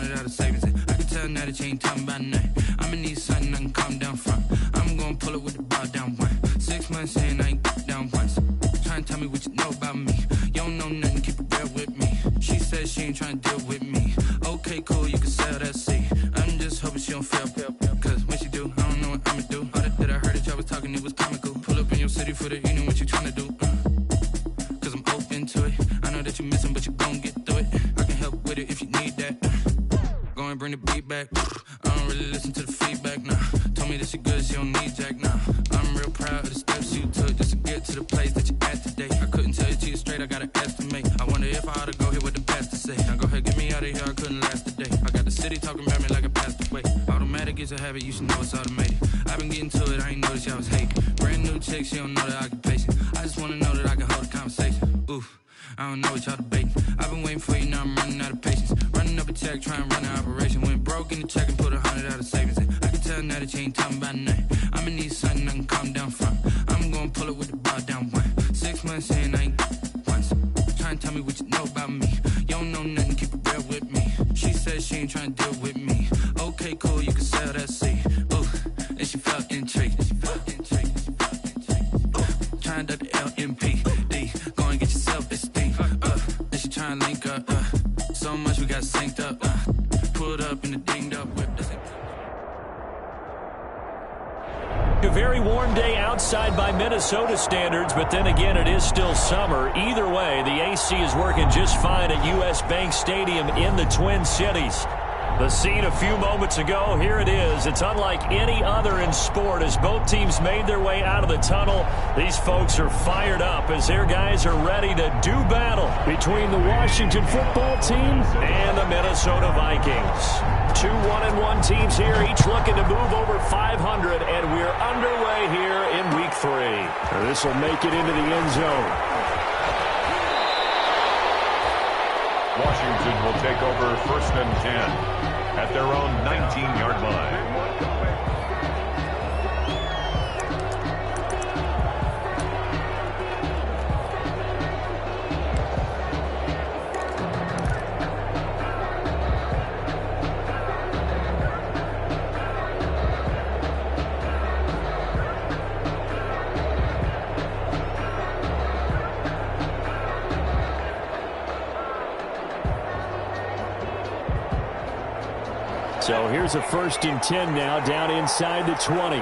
100 out of savings. I can tell now that you ain't talking about nothing. I'ma need something I can calm down from. I'm gonna pull it with the ball down one. 6 months in, I ain't down once. Trying to tell me what you know about me. You don't know nothing, keep it real with me. She says she ain't trying to deal with me. Okay, cool, you can sell that seat. I'm just hoping she don't fail. Cause when she do, I don't know what I'ma do. All that I heard that y'all was talking, it was comical. Pull up in your city for the evening, what you trying to do? Cause I'm open to it. I know that you missing, but you gon' get through it. I can help with it if you need that. Go and bring the beat back. I don't really listen to the feedback, nah. Told me that she good, she don't need Jack, nah. I'm real proud of the steps you took just to get to the place that you at today. I couldn't tell you to you straight, I gotta estimate. I wonder if I ought to go here with the best to say. Now go ahead, get me out of here, I couldn't last a day. I got the city talking about me like I passed away. Automatic is a habit, you should know it's automated. I've been getting to it, I ain't noticed y'all was hating. Brand new chick, she don't know the occupation. I just wanna know that I can hold a conversation. Oof, I don't know what y'all debating. I've been waiting for you, now I'm running out of patience. Running up a check, trying to run an operation. Went broke in the check and put 100 out of savings. I can tell now that you ain't talking about nothing. I'ma need something I can calm down from. I'm gonna pull it with the ball down one. 6 months in, I ain't once. Trying to tell me what you know about me. You don't know nothing, keep it real with me. She says she ain't trying to deal with me. Okay, cool, you can sell that seat. Ooh, and she felt intrigued. Trying to duck the LMPD. Go and get your self-esteem. And she trying to link up. So much we got synced up. Pulled up in the dinged up whip. A very warm day outside by Minnesota standards, but then again, it is still summer. Either way, the AC is working just fine at U.S. Bank Stadium in the Twin Cities. The scene a few moments ago, here it is. It's unlike any other in sport as both teams made their way out of the tunnel. These folks are fired up as their guys are ready to do battle between the Washington football team and the Minnesota Vikings. Two 1-1 teams here, each looking to move over 500, and we're underway here in Week 3. This will make it into the end zone. Washington will take over 1st and 10 at their own 19-yard line. So here's a 1st and 10 now, down inside the 20.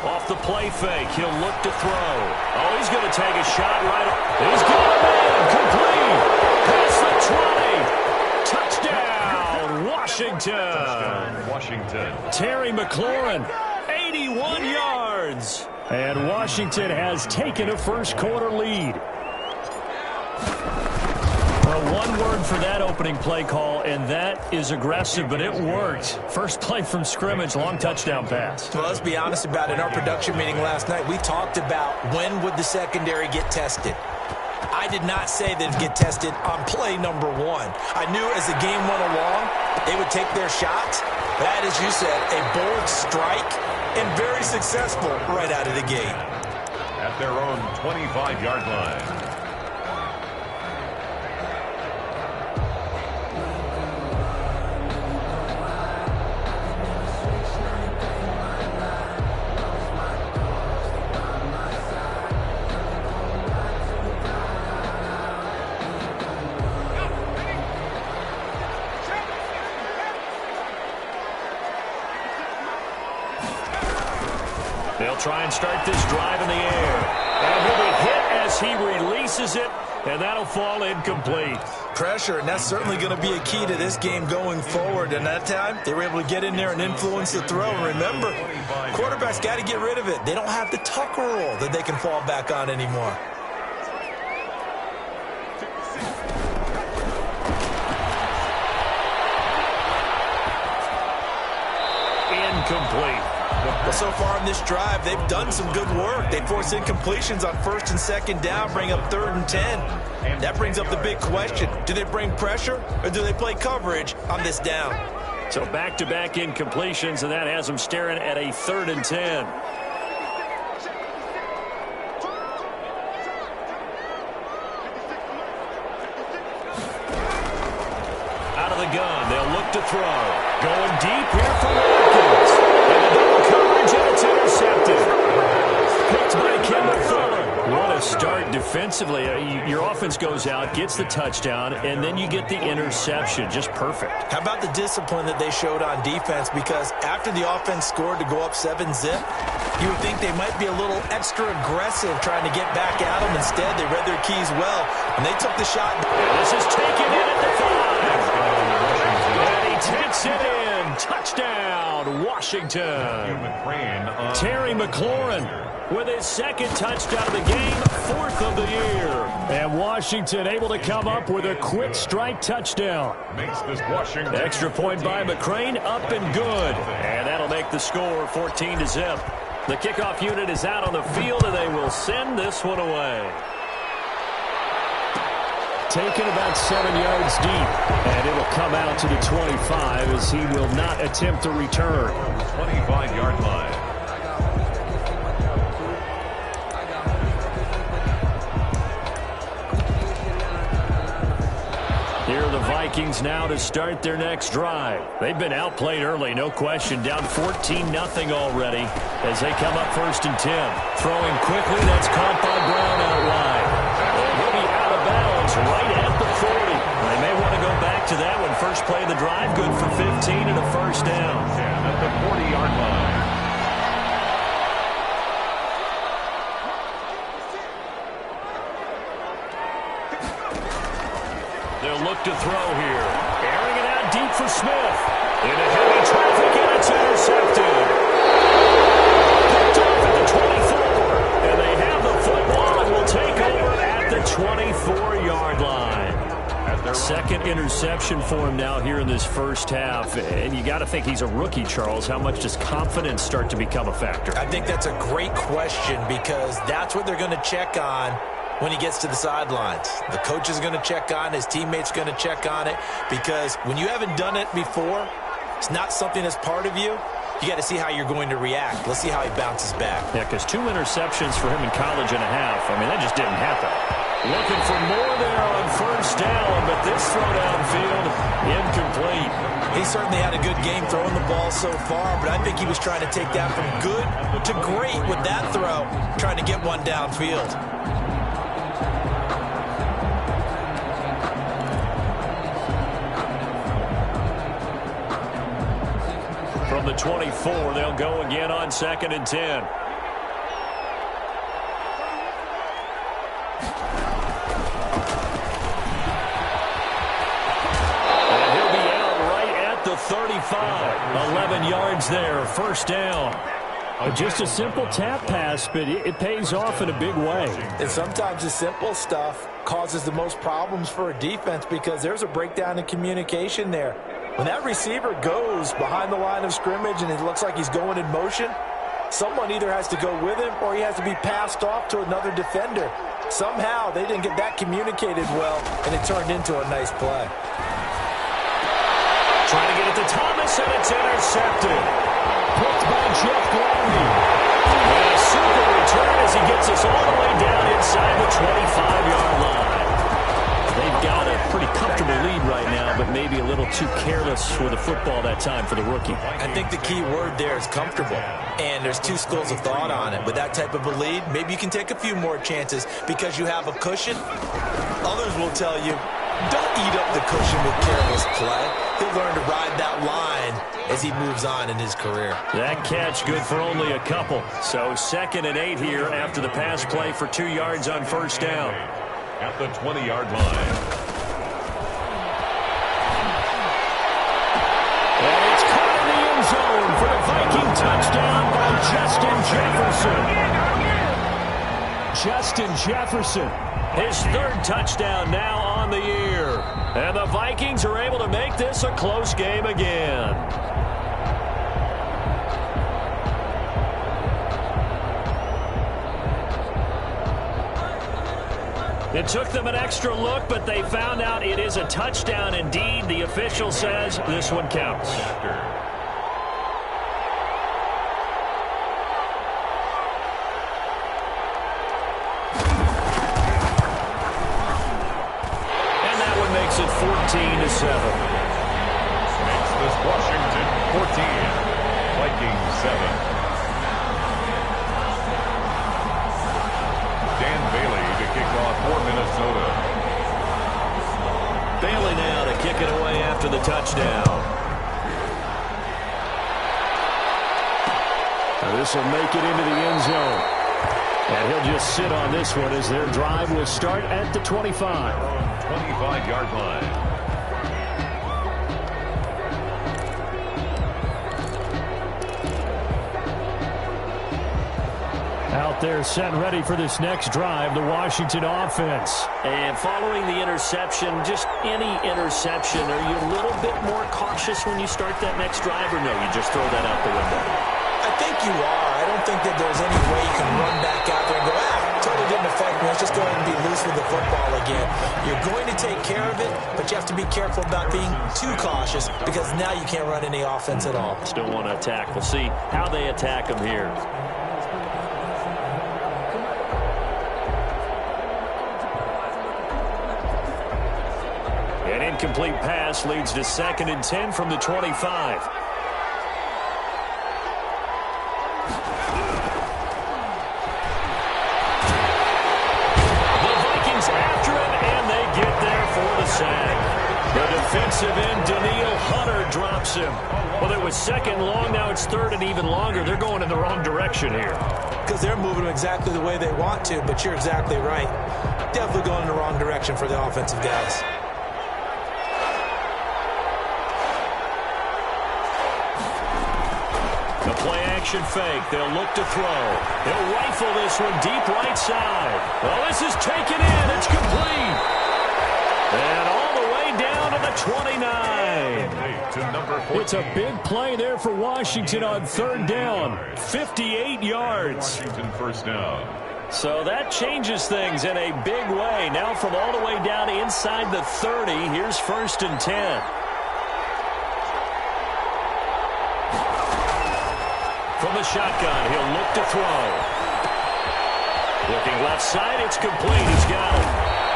Off the play fake, he'll look to throw. Oh, he's going to take a shot right off. He's got a man, complete. Past the 20. Touchdown, Washington. Washington. Terry McLaurin, 81 yards. And Washington has taken a first-quarter lead. Well, one word for that opening play call, and that is aggressive, but it worked. First play from scrimmage, long touchdown pass. Well, let's be honest about it. In our production meeting last night, we talked about when would the secondary get tested. I did not say they'd get tested on play number 1. I knew as the game went along, they would take their shots. That, as you said, a bold strike and very successful right out of the gate. At their own 25-yard line. They'll try and start this drive in the air. And he'll be hit as he releases it, and that'll fall incomplete. Pressure, and that's certainly going to be a key to this game going forward. And that time, they were able to get in there and influence the throw. And remember, quarterbacks got to get rid of it. They don't have the Tucker rule that they can fall back on anymore. Incomplete. Well, so far in this drive, they've done some good work. They force incompletions on 1st and 2nd down, bring up 3rd and 10. That brings up the big question. Do they bring pressure or do they play coverage on this down? So back-to-back incompletions, and that has them staring at a 3rd and 10. Out of the gun, they'll look to throw. Going deep here for Watkins. And a double coverage, and it's intercepted. Picked by Kendall Fuller. What a start defensively. Your offense goes out, gets the touchdown, and then you get the interception. Just perfect. How about the discipline that they showed on defense? Because after the offense scored to go up 7-zip, you would think they might be a little extra aggressive trying to get back at them. Instead, they read their keys well, and they took the shot. And this is taken in at the 5. And he takes it in. Touchdown, Washington. Terry McLaurin with his 2nd touchdown of the game, 4th of the year. And Washington able to come up with a quick strike touchdown. Makes this Washington. Extra point by McCrane, up and good. And that'll make the score 14-zip. The kickoff unit is out on the field, and they will send this one away. Taken about 7 yards deep, and it'll come out to the 25 as he will not attempt to return. 25-yard line. Here are the Vikings now to start their next drive. They've been outplayed early, no question. Down 14-0 already as they come up 1st and 10. Throwing quickly, that's caught by Brown out wide. He'll be out of bounds right at the 40. They may want to go back to that one. First play of the drive, good for 15 and a 1st down. At the 40-yard line. They'll look to throw here. Airing it out deep for Smith. Into heavy traffic, and it's intercepted. Picked off at the 24. And they have the football and will take over at the 24-yard line. 2nd interception for him now here in this first half. And you got to think he's a rookie, Charles. How much does confidence start to become a factor? I think that's a great question because that's what they're going to check on when he gets to the sidelines. The coach is going to check on, his teammates going to check on it, because when you haven't done it before, it's not something that's part of you. You got to see how you're going to react. Let's see how he bounces back. Yeah, because 2 interceptions for him in college and a half. I mean, that just didn't happen. Looking for more there on 1st down, but this throw downfield, incomplete. He certainly had a good game throwing the ball so far, but I think he was trying to take that from good to great with that throw, trying to get one downfield. From the 24, they'll go again on 2nd and 10. And he'll be out right at the 35. 11 yards there, 1st down. Just a simple tap pass, but it pays off in a big way. And sometimes the simple stuff causes the most problems for a defense because there's a breakdown in communication there. When that receiver goes behind the line of scrimmage and it looks like he's going in motion, someone either has to go with him or he has to be passed off to another defender. Somehow they didn't get that communicated well, and it turned into a nice play. Trying to get it to Thomas, and it's intercepted. Picked by Jeff Gladney. And a super return as he gets us all the way down inside the 25-yard line. They've got a pretty comfortable lead right now, but maybe a little too careless for the football that time for the rookie. I think the key word there is comfortable, and there's 2 schools of thought on it. With that type of a lead, maybe you can take a few more chances because you have a cushion. Others will tell you, don't eat up the cushion with careless play. He'll learn to ride that line as he moves on in his career. That catch good for only a couple. So 2nd and 8 here after the pass play for 2 yards on 1st down. At the 20-yard line. And it's caught in the end zone for the Viking touchdown by Justin Jefferson. Justin Jefferson, his 3rd touchdown now on the year. And the Vikings are able to make this a close game again. It took them an extra look, but they found out it is a touchdown indeed. The official says this one counts. And that one makes it 14-7. Makes this Washington 14, Vikings 7. Kick off for Minnesota. Bailey now to kick it away after the touchdown. Now this will make it into the end zone. And he'll just sit on this one as their drive will start at the 25. 25-yard line. Out there set ready for this next drive, the Washington offense. And following the interception, just any interception, are you a little bit more cautious when you start that next drive, or no, you just throw that out the window? I think you are. I don't think that there's any way you can run back out there and go, totally didn't affect me. Let's just go ahead and be loose with the football again. You're going to take care of it, but you have to be careful about being too cautious because now you can't run any offense at all. Still want to attack. We'll see how they attack them here. An incomplete pass leads to 2nd and 10 from the 25. The defensive end, Daniil Hunter, drops him. Well, it was 2nd long. Now it's 3rd and even longer. They're going in the wrong direction here. Because they're moving exactly the way they want to, but you're exactly right. Definitely going in the wrong direction for the offensive guys. The play-action fake. They'll look to throw. They'll rifle this one deep right side. Well, this is taken in. It's complete. And all the way down to the 29. It's a big play there for Washington on 3rd down. 58 yards. Washington first down. So that changes things in a big way. Now from all the way down inside the 30, here's 1st and 10. From the shotgun, he'll look to throw. Looking left side, it's complete. He's got it.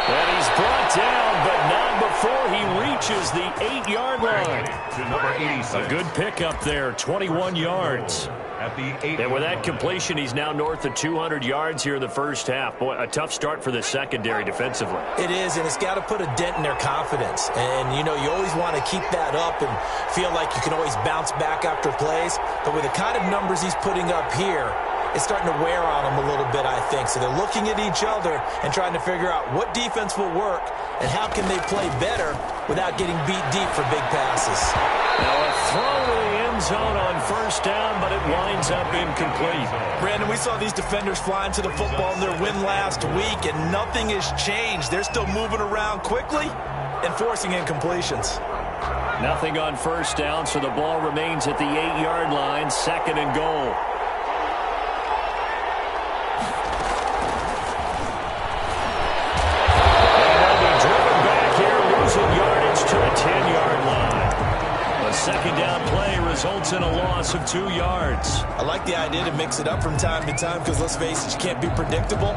And he's brought down, but not before he reaches the 8-yard line. To number 86. A good pickup there, 21 yards. At the 8. And with that completion, he's now north of 200 yards here in the first half. Boy, a tough start for the secondary defensively. It is, and it's got to put a dent in their confidence. And, you know, you always want to keep that up and feel like you can always bounce back after plays. But with the kind of numbers he's putting up here, it's starting to wear on them a little bit, I think. So they're looking at each other and trying to figure out what defense will work and how can they play better without getting beat deep for big passes. Now a throw to the end zone on 1st down, but it winds up incomplete. Brandon, we saw these defenders flying to the football in their win last week, and nothing has changed. They're still moving around quickly and forcing incompletions. Nothing on 1st down, so the ball remains at the 8-yard line, 2nd and goal. Yardage to the 10-yard line. A 2nd down play results in a loss of 2 yards. I like the idea to mix it up from time to time because, let's face it, you can't be predictable.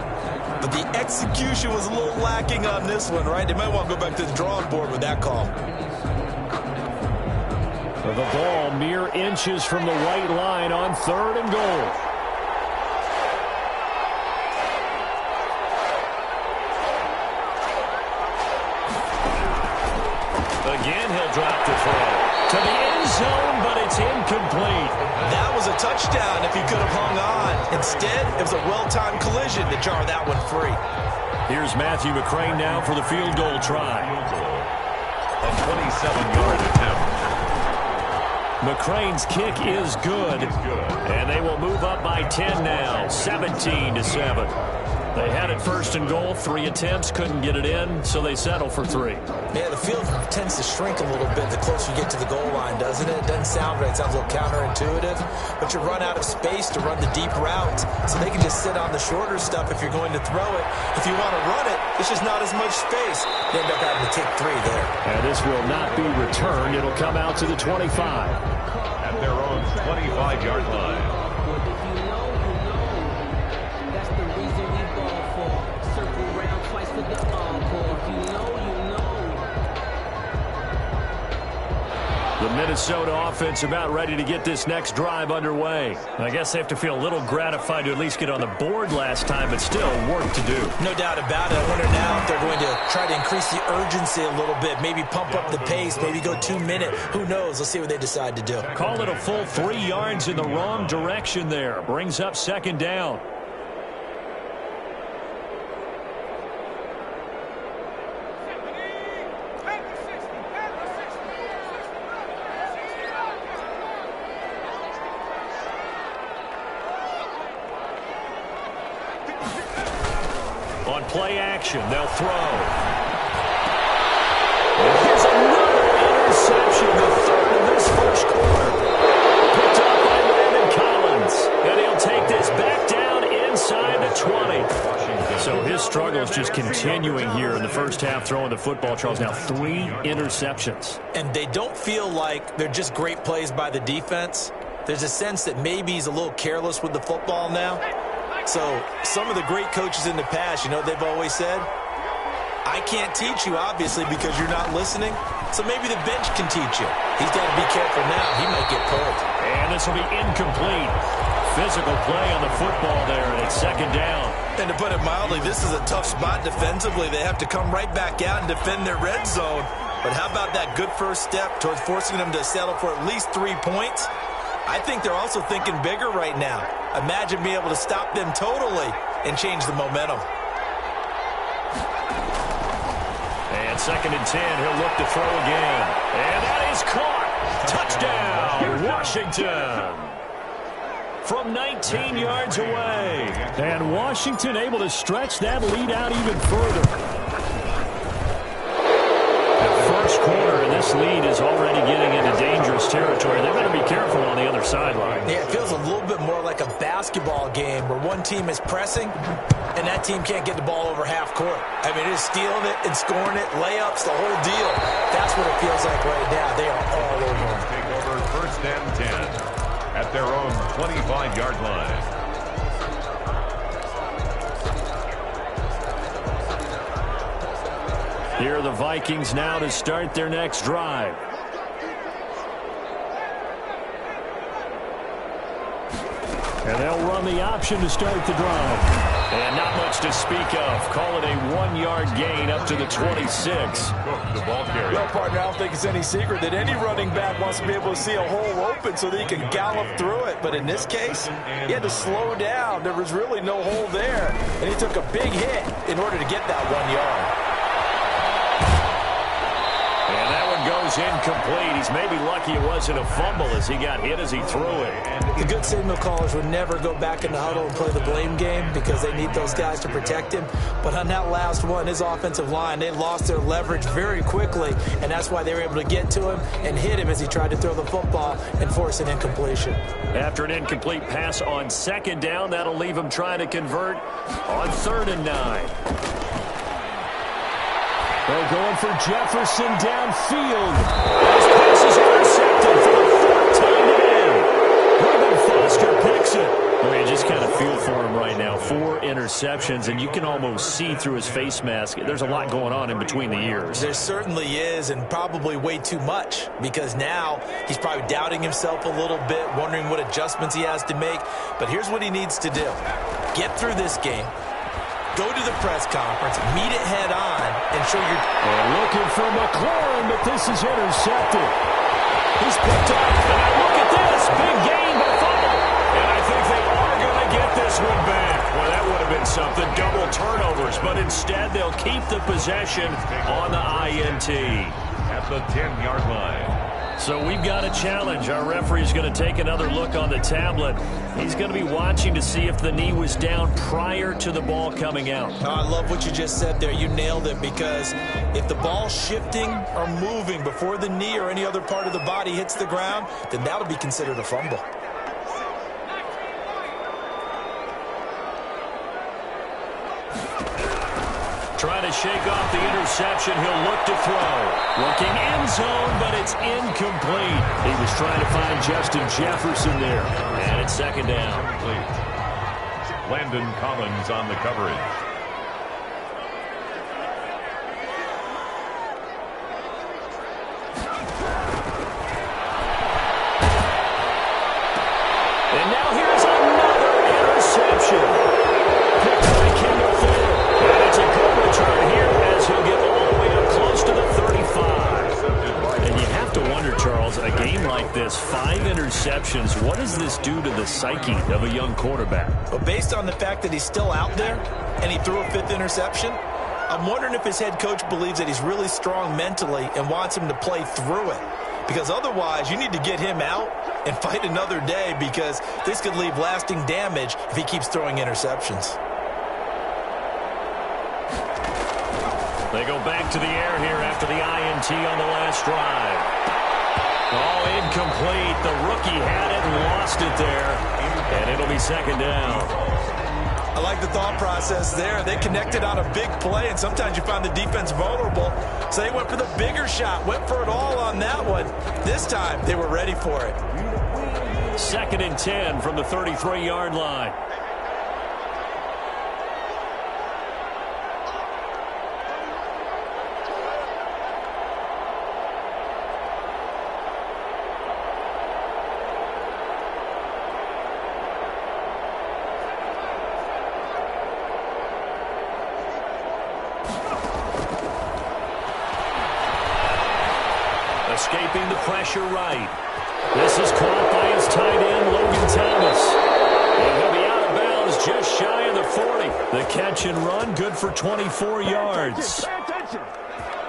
But the execution was a little lacking on this one, right? They might want to go back to the drawing board with that call. The ball mere inches from the white line on 3rd and goal. Again, he'll drop the throw to the end zone, but it's incomplete. That was a touchdown if he could have hung on. Instead, it was a well-timed collision to jar that one free. Here's Matthew McCrane now for the field goal try. A 27-yard attempt. McCrane's kick is good, and they will move up by 10 now, 17-7. They had it first and goal, 3 attempts, couldn't get it in, so they settle for 3. Yeah, the field tends to shrink a little bit the closer you get to the goal line, doesn't it? It doesn't sound right. It sounds a little counterintuitive. But you run out of space to run the deep routes, so they can just sit on the shorter stuff if you're going to throw it. If you want to run it, it's just not as much space. You end up having to take 3 there. And this will not be returned. It'll come out to the 25. At their own 25-yard line. The Minnesota offense about ready to get this next drive underway. I guess they have to feel a little gratified to at least get on the board last time, but still work to do. No doubt about it. I wonder now if they're going to try to increase the urgency a little bit, maybe pump up the pace, maybe go 2-minute. Who knows? Let's see what they decide to do. Call it a full 3 yards in the wrong direction there. Brings up 2nd down. On play action, they'll throw. Here's another interception, the 3rd of this first quarter. Picked up by Landon Collins. And he'll take this back down inside the 20. So his struggle is just continuing here in the first half, throwing the football. Charles, now 3 interceptions. And they don't feel like they're just great plays by the defense. There's a sense that maybe he's a little careless with the football now. So some of the great coaches in the past, you know, they've always said, I can't teach you, obviously, because you're not listening. So maybe the bench can teach you. He's got to be careful now. He might get pulled. And this will be incomplete. Physical play on the football there, and it's 2nd down. And to put it mildly, this is a tough spot defensively. They have to come right back out and defend their red zone. But how about that good first step towards forcing them to settle for at least 3 points? I think they're also thinking bigger right now. Imagine being able to stop them totally and change the momentum. And 2nd and 10, he'll look to throw again. And that is caught. Touchdown, Washington. From 19 yards away. And Washington able to stretch that lead out even further. First quarter, and this lead is already getting into dangerous territory. They better be careful on the other sideline. Yeah, it feels a little bit more like a basketball game where one team is pressing and that team can't get the ball over half court. I mean, it is stealing it and scoring it, layups, the whole deal. That's what it feels like right now. They are all over them. Take over 1st and 10 at their own 25-yard line. Here are the Vikings now to start their next drive. And they'll run the option to start the drive. And not much to speak of. Call it a 1-yard gain up to the 26. The ball carrier. Well, partner, I don't think it's any secret that any running back wants to be able to see a hole open so that he can gallop through it. But in this case, he had to slow down. There was really no hole there. And he took a big hit in order to get that 1 yard. And that one goes incomplete. He's maybe lucky it wasn't a fumble as he got hit as he threw it. The good signal callers would never go back in the huddle and play the blame game because they need those guys to protect him. But on that last one, his offensive line, they lost their leverage very quickly, and that's why they were able to get to him and hit him as he tried to throw the football and force an incompletion. After an incomplete pass on 2nd down, that'll leave him trying to convert on 3rd and 9. They're going for Jefferson downfield. This pass is intercepted for the 4th time today. Reuben Foster picks it. I mean, you just kind of feel for him right now. 4 interceptions, and you can almost see through his face mask. There's a lot going on in between the ears. There certainly is, and probably way too much, because now he's probably doubting himself a little bit, wondering what adjustments he has to make. But here's what he needs to do. Get through this game. Go to the press conference, meet it head on, and show your... Looking for McLaurin, but this is intercepted. He's picked up, and now look at this. Big gain, but fumble. And I think they are going to get this one back. Well, that would have been something. Double turnovers, but instead they'll keep the possession on the INT. At the 10-yard line. So we've got a challenge. Our referee's going to take another look on the tablet. He's going to be watching to see if the knee was down prior to the ball coming out. Oh, I love what you just said there. You nailed it, because if the ball's shifting or moving before the knee or any other part of the body hits the ground, then that'll be considered a fumble. Trying to shake off the interception. He'll look to throw. Looking end zone, but it's incomplete. He was trying to find Justin Jefferson there. And it's second down. Landon Collins on the coverage. And now here's another interception. Picked by Kendall Fuller. And it's a good return here as he'll get all the way up close to the 35. And you have to wonder, Charles, a game like this, 5 interceptions, what does this do to the psyche of a young quarterback? But based on the fact that he's still out there and he threw a 5th interception, I'm wondering if his head coach believes that he's really strong mentally and wants him to play through it. Because otherwise, you need to get him out and fight another day, because this could leave lasting damage if he keeps throwing interceptions. They go back to the air here after the INT on the last drive. Oh, incomplete. The rookie had it and lost it there. And it'll be second down. I like the thought process there. They connected on a big play, and sometimes you find the defense vulnerable. So they went for the bigger shot, went for it all on that one. This time, they were ready for it. 2nd and 10 from the 33-yard line. Escaping the pressure right. This is caught by his tight end, Logan Thomas. And he'll be out of bounds just shy of the 40. The catch and run, good for 24 yards.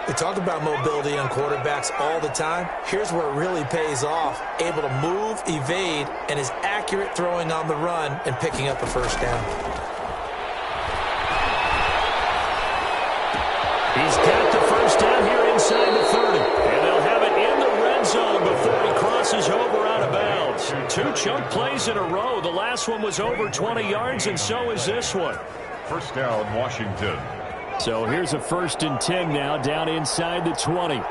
We talk about mobility on quarterbacks all the time. Here's where it really pays off. Able to move, evade, and is accurate throwing on the run and picking up a first down. He's got the first down here inside the 30. And they'll have it in the red zone before he crosses over out of bounds. 2 chunk plays in a row. The last one was over 20 yards, and so is this one. First down, Washington. So here's a 1st and 10 now, down inside the 20.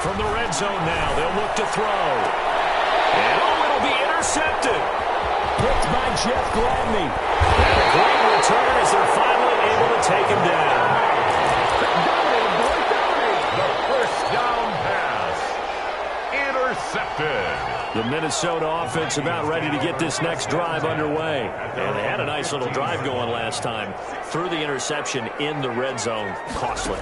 From the red zone now, they'll look to throw. And it'll be intercepted. Picked by Jeff Gladney. And a great return as they're finally able to take him down. The first down pass. Intercepted. The Minnesota offense about ready to get this next drive underway. And they had a nice little drive going last time. Threw the interception in the red zone. Costly.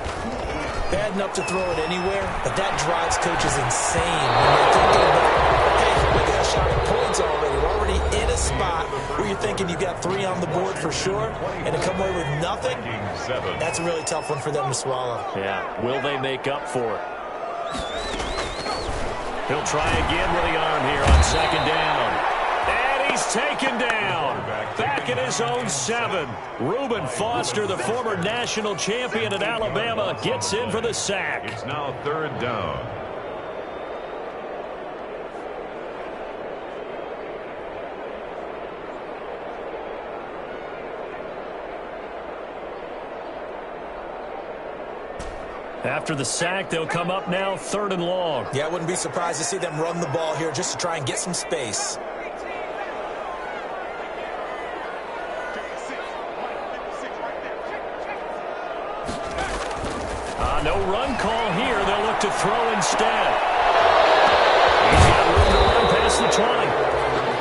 Bad enough to throw it anywhere, but that drives coaches insane when they're thinking about, hey, we got a shot at points already. We're already in a spot where you're thinking you've got 3 on the board for sure, and to come away with nothing, that's a really tough one for them to swallow. Yeah, will they make up for it? He'll try again with the arm here on 2nd down. And he's taken down. Back in his own 7. Reuben Foster, the former national champion at Alabama, gets in for the sack. It's now 3rd down. After the sack, they'll come up now 3rd and long. Yeah, I wouldn't be surprised to see them run the ball here just to try and get some space. No run call here. They'll look to throw instead. He's got room to run past the 20.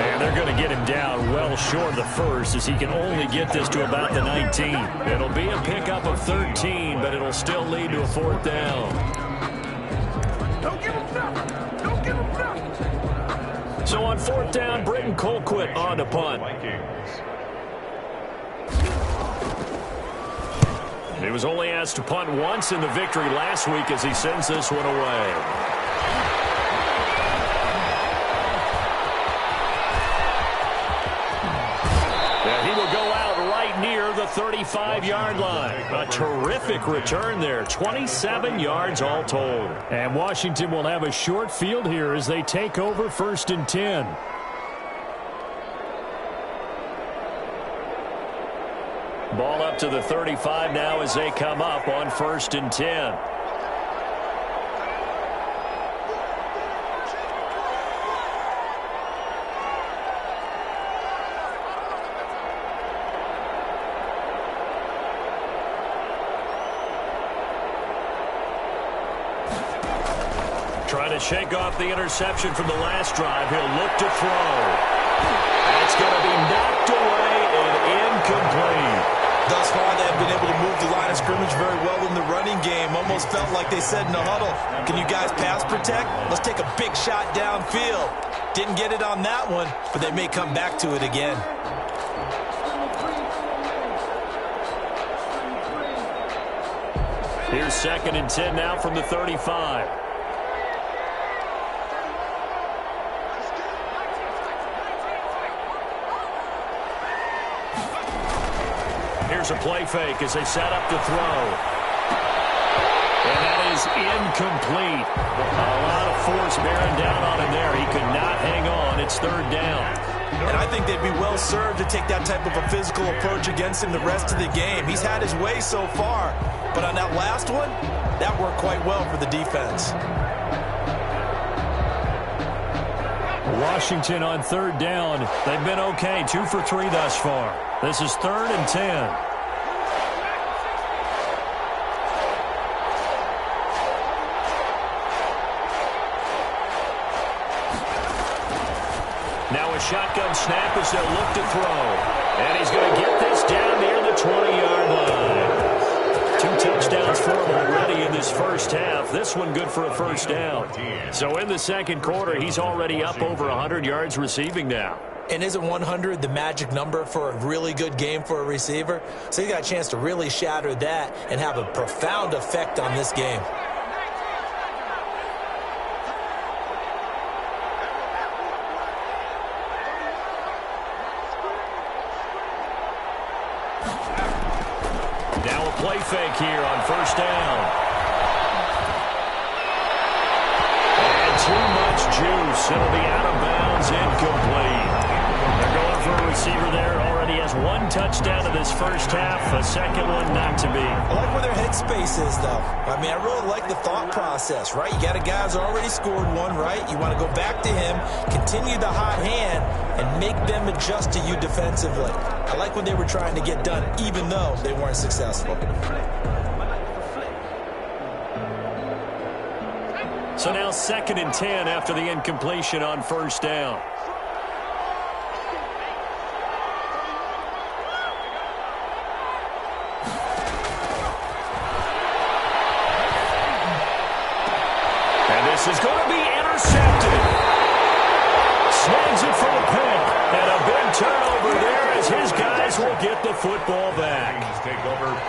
And they're going to get him down well short of the 1st as he can only get this to about the 19. It'll be a pickup of 13, but it'll still lead to a 4th down. Don't give him nothing. Don't give him nothing. So on 4th down, Britton Colquitt on to punt. Vikings. He was only asked to punt once in the victory last week as he sends this one away. He will go out right near the 35-yard line. A terrific return there. 27 yards all told. And Washington will have a short field here as they take over 1st and 10. Ball up to the 35 now as they come up on 1st and 10. Trying to shake off the interception from the last drive. He'll look to throw. It's going to be knocked away and incomplete. Thus far, they have been able to move the line of scrimmage very well in the running game. Almost felt like they said in the huddle, can you guys pass protect? Let's take a big shot downfield. Didn't get it on that one, but they may come back to it again. Here's 2nd and 10 now from the 35. Here's a play fake as they set up to throw. And that is incomplete. A lot of force bearing down on him there. He could not hang on. It's 3rd down. And I think they'd be well served to take that type of a physical approach against him the rest of the game. He's had his way so far. But on that last one, that worked quite well for the defense. Washington on 3rd down. They've been okay. 2 for 3 thus far. This is 3rd and 10. Now a shotgun snap as they'll look to throw. And he's going to get this down near the 20-yard line. 2 touchdowns for him already in this first half. This one good for a 1st down. So in the 2nd quarter, he's already up over 100 yards receiving now. And isn't 100 the magic number for a really good game for a receiver? So he got a chance to really shatter that and have a profound effect on this game. Now a play fake here on 1st down. And too much juice. It'll be out of bounds, incomplete. They're going for a receiver there. Already has 1 touchdown in this first half. A 2nd one not to be. I like where their headspace is, though. I mean, I really like the thought process, right? You got a guy who's already scored 1, right? You want to go back to him, continue the hot hand, and make them adjust to you defensively. I like what they were trying to get done, even though they weren't successful. So now 2nd and 10 after the incompletion on 1st down. And this is going to be intercepted. Snags it for the pick. And a big turnover there as his guys will get the football back.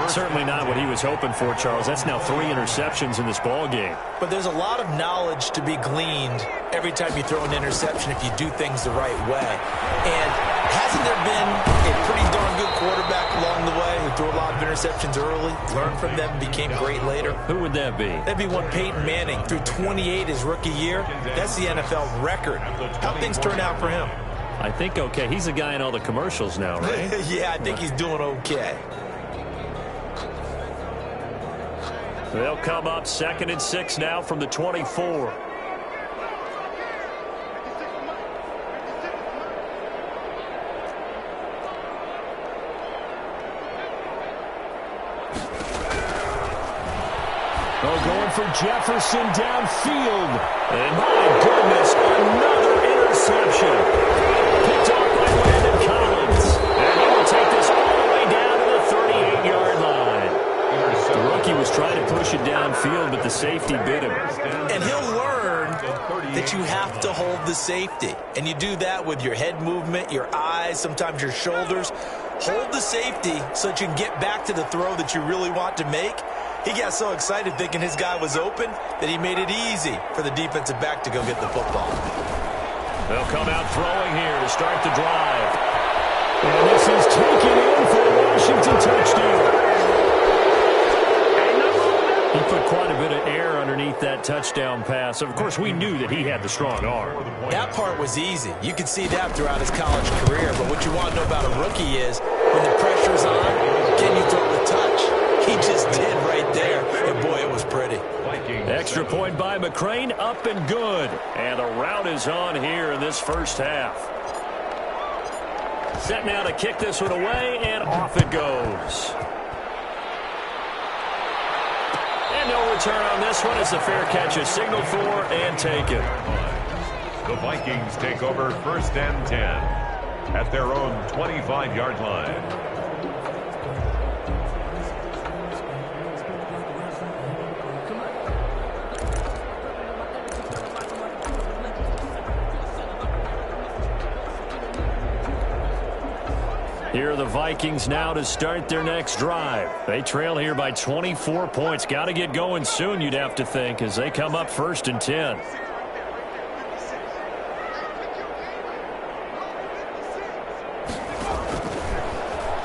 Certainly not what he was hoping for, Charles. That's now 3 interceptions in this ball game. But there's a lot of knowledge to be gleaned every time you throw an interception if you do things the right way. And hasn't there been a pretty darn good quarterback along the way who threw a lot of interceptions early, learned from them, became great later? Who would that be? That'd be one Peyton Manning. Threw 28 his rookie year. That's the NFL record. How things turn out for him? I think okay. He's a guy in all the commercials now, right? Yeah, I think he's doing okay. They'll come up 2nd and 6 now from the 24. Going for Jefferson downfield. And my goodness, another interception. Picked off by Landon Collins. And he will take this all the way down to the 38-yard line. The rookie was trying to push it downfield, but the safety bit him. And he'll learn that you have to hold the safety. And you do that with your head movement, your eyes, sometimes your shoulders. hold the safety so that you can get back to the throw that you really want to make. He got so excited thinking his guy was open that he made it easy for the defensive back to go get the football. They'll come out throwing here to start the drive. And this is taken in for a Washington touchdown. He put quite a bit of air underneath that touchdown pass. Of course, we knew that he had the strong arm. That part was easy. You could see that throughout his college career. But what you want to know about a rookie is when the pressure's on, can you throw with touch? He just did right there. And, boy, it was pretty. Extra point by McCrane, up and good. And the route is on here in this first half. Set now to kick this one away, and off it goes. And no return on this one as the fair catch is signaled for and taken. The Vikings take over 1st and 10 at their own 25-yard line. Here are the Vikings now to start their next drive. They trail here by 24 points. Got to get going soon, you'd have to think, as they come up 1st and 10.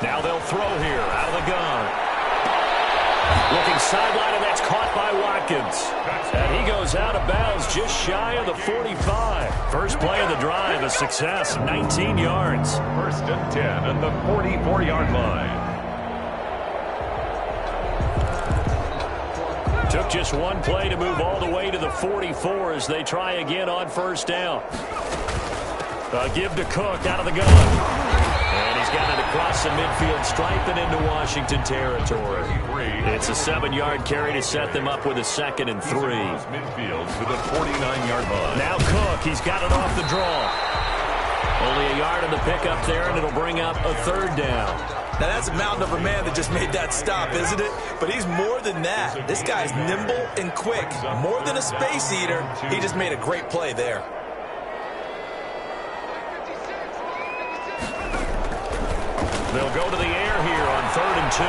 Now they'll throw here out of the gun. Looking sideline, and that's caught by Watkins. And he goes out of bounds just shy of the 45. First play of the drive, a success, 19 yards. 1st and 10 at the 44-yard line. Took just one play to move all the way to the 44 as they try again on 1st down. Give to Cook out of the gun. And he's got it across the midfield stripe and into Washington territory. It's a 7-yard carry to set them up with a 2nd and 3. Midfield to the 49-yard line. Now Cook, he's got it off the draw. Only a yard on the pickup there, and it'll bring up a 3rd down. Now, that's a mountain of a man that just made that stop, isn't it? But he's more than that. This guy's nimble and quick. More than a space eater, he just made a great play there. They'll go to the air here on 3rd and 2.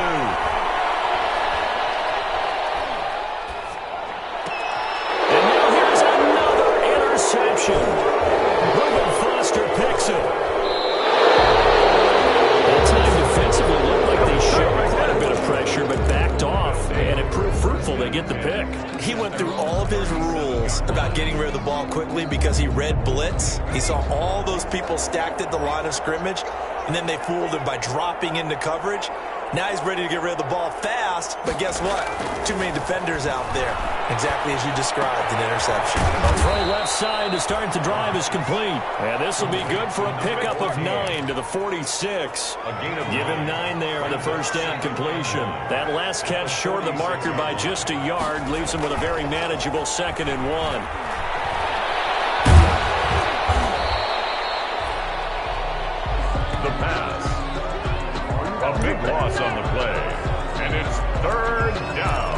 And now here's another interception. Reuben Foster picks it. That time defensively looked like they showed quite a bit of pressure, but backed off, and it proved fruitful. They get the pick. He went through all of his rules about getting rid of the ball quickly because he read blitz. He saw all those people stacked at the line of scrimmage, and then they fooled him by dropping into coverage. Now he's ready to get rid of the ball fast, but guess what? Too many defenders out there. Exactly as you described, an interception. A throw left side to start the drive is complete. And this will be good for a pickup of 9 to the 46. Give him 9 there on the 1st down completion. That last catch short of the marker by just a yard leaves him with a very manageable 2nd and 1. The pass. A big loss on the play. And it's 3rd down.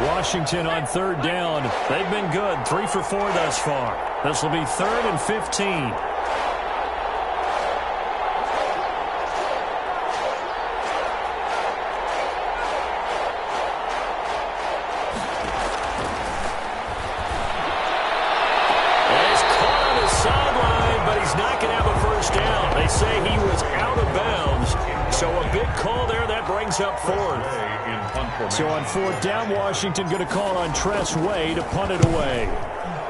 Washington on 3rd down. They've been good. 3 for 4 thus far. This will be 3rd and 15. Up 4th. So on 4th down, Washington going to call on Tress Way to punt it away.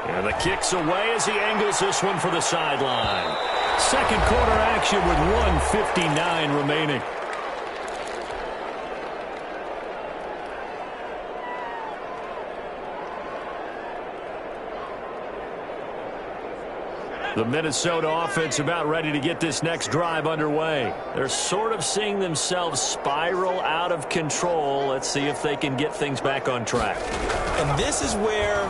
And the kick's away as he angles this one for the sideline. 2nd quarter action with 1:59 remaining. The Minnesota offense about ready to get this next drive underway. They're sort of seeing themselves spiral out of control. Let's see if they can get things back on track. And this is where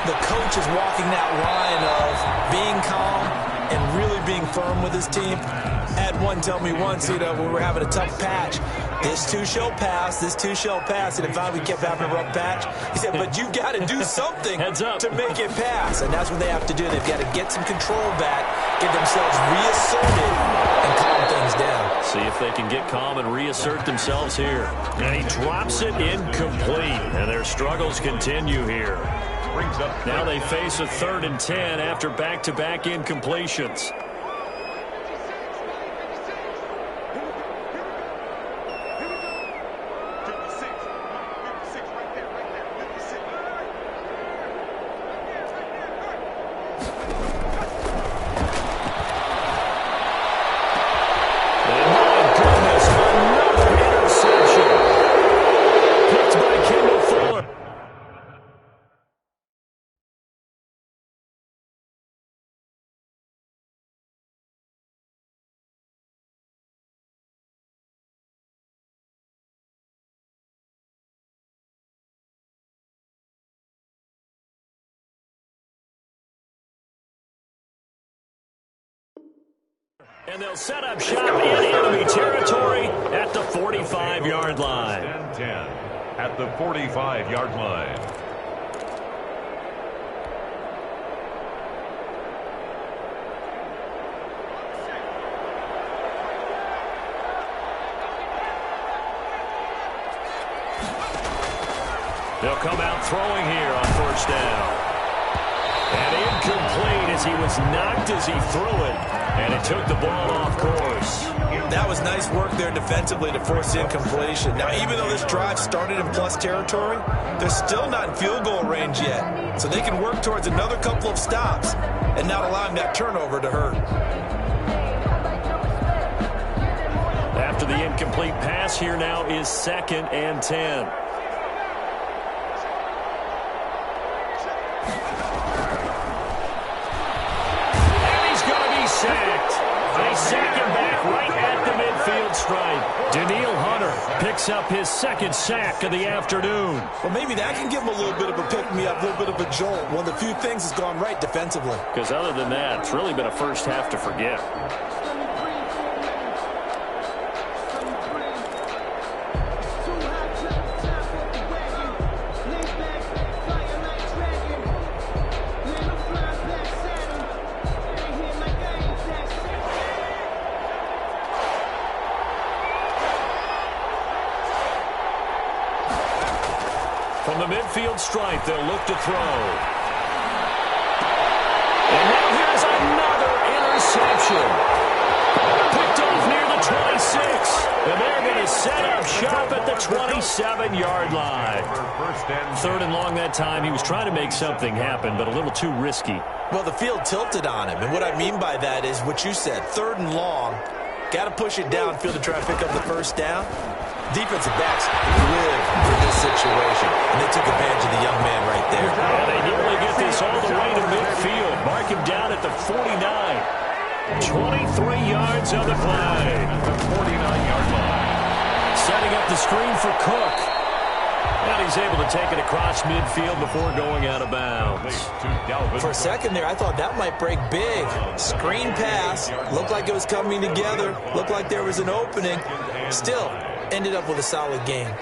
the coach is walking that line of being calm and really being firm with his team. I had one tell me once, when we were having a tough patch, This too shall pass. This too shall pass. And if we kept having a rough patch, he said, but you got to do something to make it pass. And that's what they have to do. They've got to get some control back, get themselves reasserted, and calm things down. See if they can get calm and reassert themselves here. And he drops it incomplete. And their struggles continue here. Now they face a 3rd and 10 after back-to-back incompletions. And they'll set up shop in enemy territory at the 45-yard line. 10 at the 45-yard line. They'll come out throwing here on 1st down. And incomplete as he was knocked as he threw it. And it took the ball off course. That was nice work there defensively to force incompletion. Now, even though this drive started in plus territory, they're still not in field goal range yet. So they can work towards another couple of stops and not allowing that turnover to hurt. After the incomplete pass, here now is 2nd and 10. They sack him back right at the midfield stripe. Daniil Hunter picks up his 2nd sack of the afternoon. Well, maybe that can give him a little bit of a pick-me-up, a little bit of a jolt. One of the few things has gone right defensively. Because other than that, it's really been a first half to forget. From the midfield stripe, they'll look to throw. And now here's another interception. Picked off near the 26. And they're going to set up shop at the 27-yard line. 3rd and long that time. He was trying to make something happen, but a little too risky. Well, the field tilted on him. And what I mean by that is what you said. 3rd and long. Got to push it downfield to try to pick up the 1st down. Defensive backs live for this situation, and they took advantage of the young man right there. And they nearly get this all the way to midfield. Mark him down at the 49. 23 yards on the play. 49-yard line. Setting up the screen for Cook. And he's able to take it across midfield before going out of bounds. For a second there, I thought that might break big. Screen pass. Looked like it was coming together. Looked like there was an opening. Still, ended up with a solid game.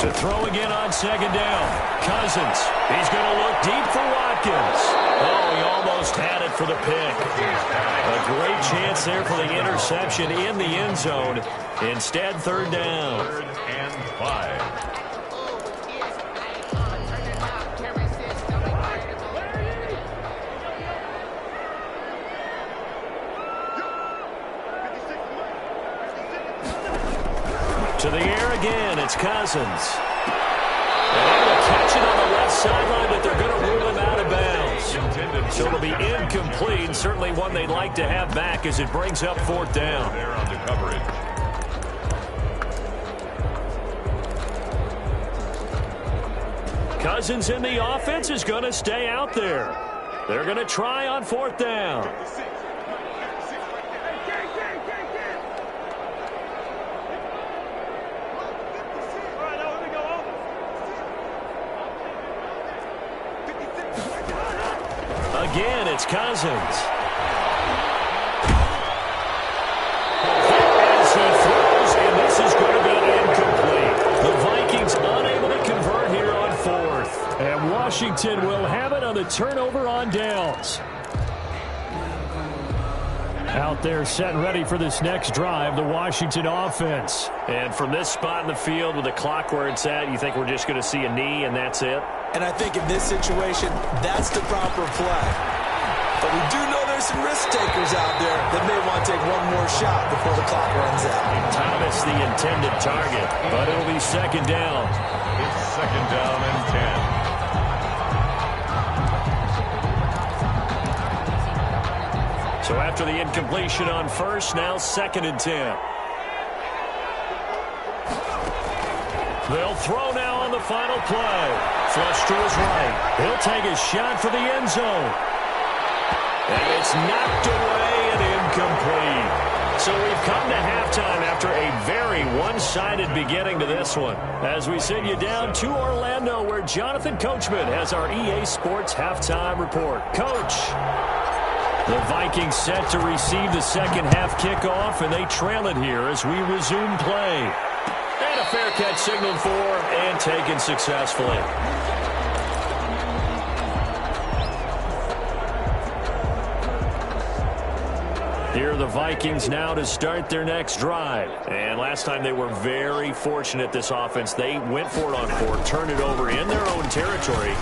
To throw again on 2nd down. Cousins. He's going to look deep for Watkins. Oh, he almost had it for the pick. A great chance there for the interception in the end zone. Instead, 3rd down. 3rd and 5. To the air again, it's Cousins. And able to catch it on the left sideline, but they're going to rule him out of bounds. So it'll be incomplete, certainly one they'd like to have back as it brings up 4th down. There on the coverage. Cousins in the offense is going to stay out there. They're going to try on 4th down. again. It's Cousins. As he throws, and this is going to be incomplete. The Vikings unable to convert here on fourth. And Washington will have it on the turnover on downs. Out there set and ready for this next drive, the Washington offense. And from this spot in the field with the clock where it's at, you think we're just going to see a knee and that's it? And I think in this situation, that's the proper play. But we do know there's some risk takers out there that may want to take one more shot before the clock runs out. Thomas the intended target, but it'll be second down. It's second down and 10. So after the incompletion on first, now second and 10. They'll throw now on the final play. Flush to his right. He'll take a shot for the end zone. And it's knocked away and incomplete. So we've come to halftime after a very one-sided beginning to this one. As we send you down to Orlando, where Jonathan Coachman has our EA Sports halftime report. Coach. The Vikings set to receive the second half kickoff, and they trail it here as we resume play. And a fair catch signaled for and taken successfully. Here are the Vikings now to start their next drive. And last time they were very fortunate, this offense. They went for it on fourth, turned it over in their own territory,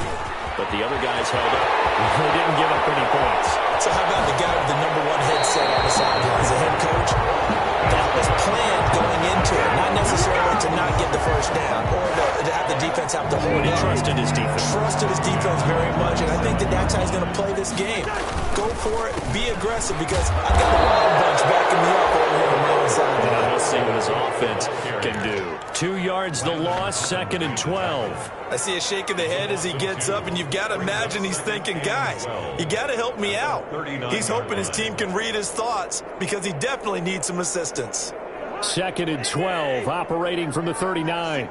but the other guys held up. They didn't give up any points. So how about the guy with the number one headset on the sidelines, the head coach? That was planned going into it, not necessarily to not get the first down or to have the defense have to hold He up. trusted his defense. Trusted his defense very much, and I think that's how he's going to play this game. Go for it, be aggressive, because I got the wild bunch backing me up over here on my own side. And we'll see what his offense can do. 2 yards the loss, second and 12. I see a shake of the head as he gets up, and you've got to imagine he's thinking, guys, you got to help me out. He's hoping his team can read his thoughts because he definitely needs some assistance. Second and 12, operating from the 39.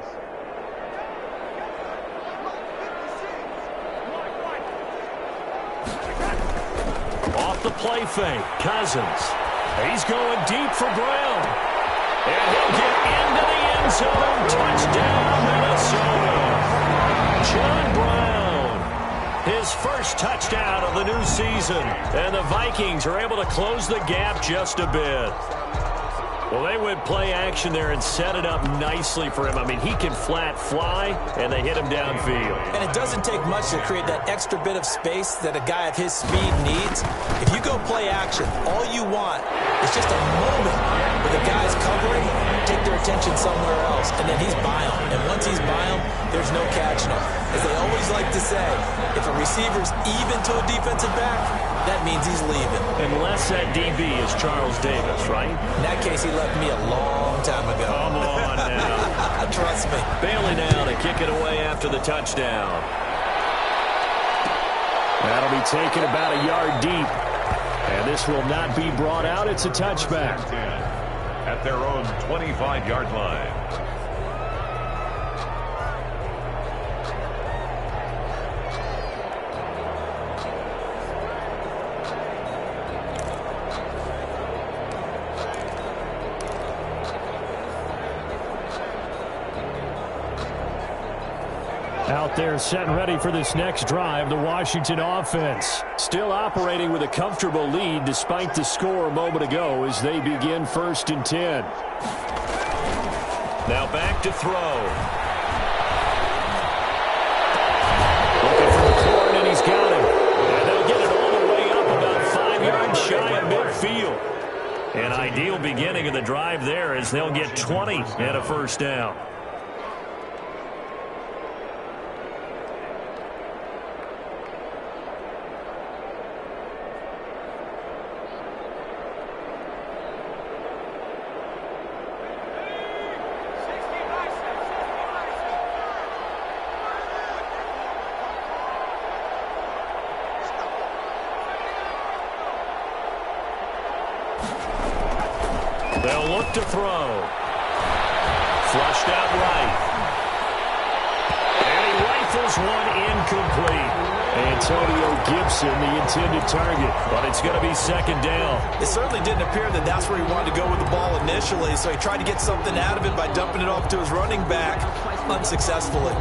Off the play fake, Cousins. He's going deep for Brown. And he'll get into the end zone. Touchdown, Minnesota. John Brown, his first touchdown of the new season. And the Vikings are able to close the gap just a bit. Well, they went play action there and set it up nicely for him. I mean, he can flat fly, and they hit him downfield. And it doesn't take much to create that extra bit of space that a guy of his speed needs. If you go play action, all you want is just a moment where the guy's covering, take their attention somewhere else, and then he's by him. And once he's by him, there's no catching him. As they always like to say, if a receiver's even to a defensive back, that means he's leaving. Unless that DB is Charles Davis, right? In that case, he left me a long time ago. Come on now. Trust me. Bailey now to kick it away after the touchdown. That'll be taken about a yard deep. And this will not be brought out. It's a touchback. At their own 25-yard line. Out there set and ready for this next drive, the Washington offense. Still operating with a comfortable lead despite the score a moment ago as they begin first and 10. Now back to throw. Looking for the corner, and he's got him. And they'll get it all the way up about 5 yards shy of midfield. An ideal beginning of the drive there as they'll get 20 and a first down. They'll look to throw. Flushed out right. And he rifles one incomplete. Antonio Gibson, the intended target, but it's going to be second down. It certainly didn't appear that that's where he wanted to go with the ball initially, so he tried to get something out of it by dumping it off to his running back unsuccessfully.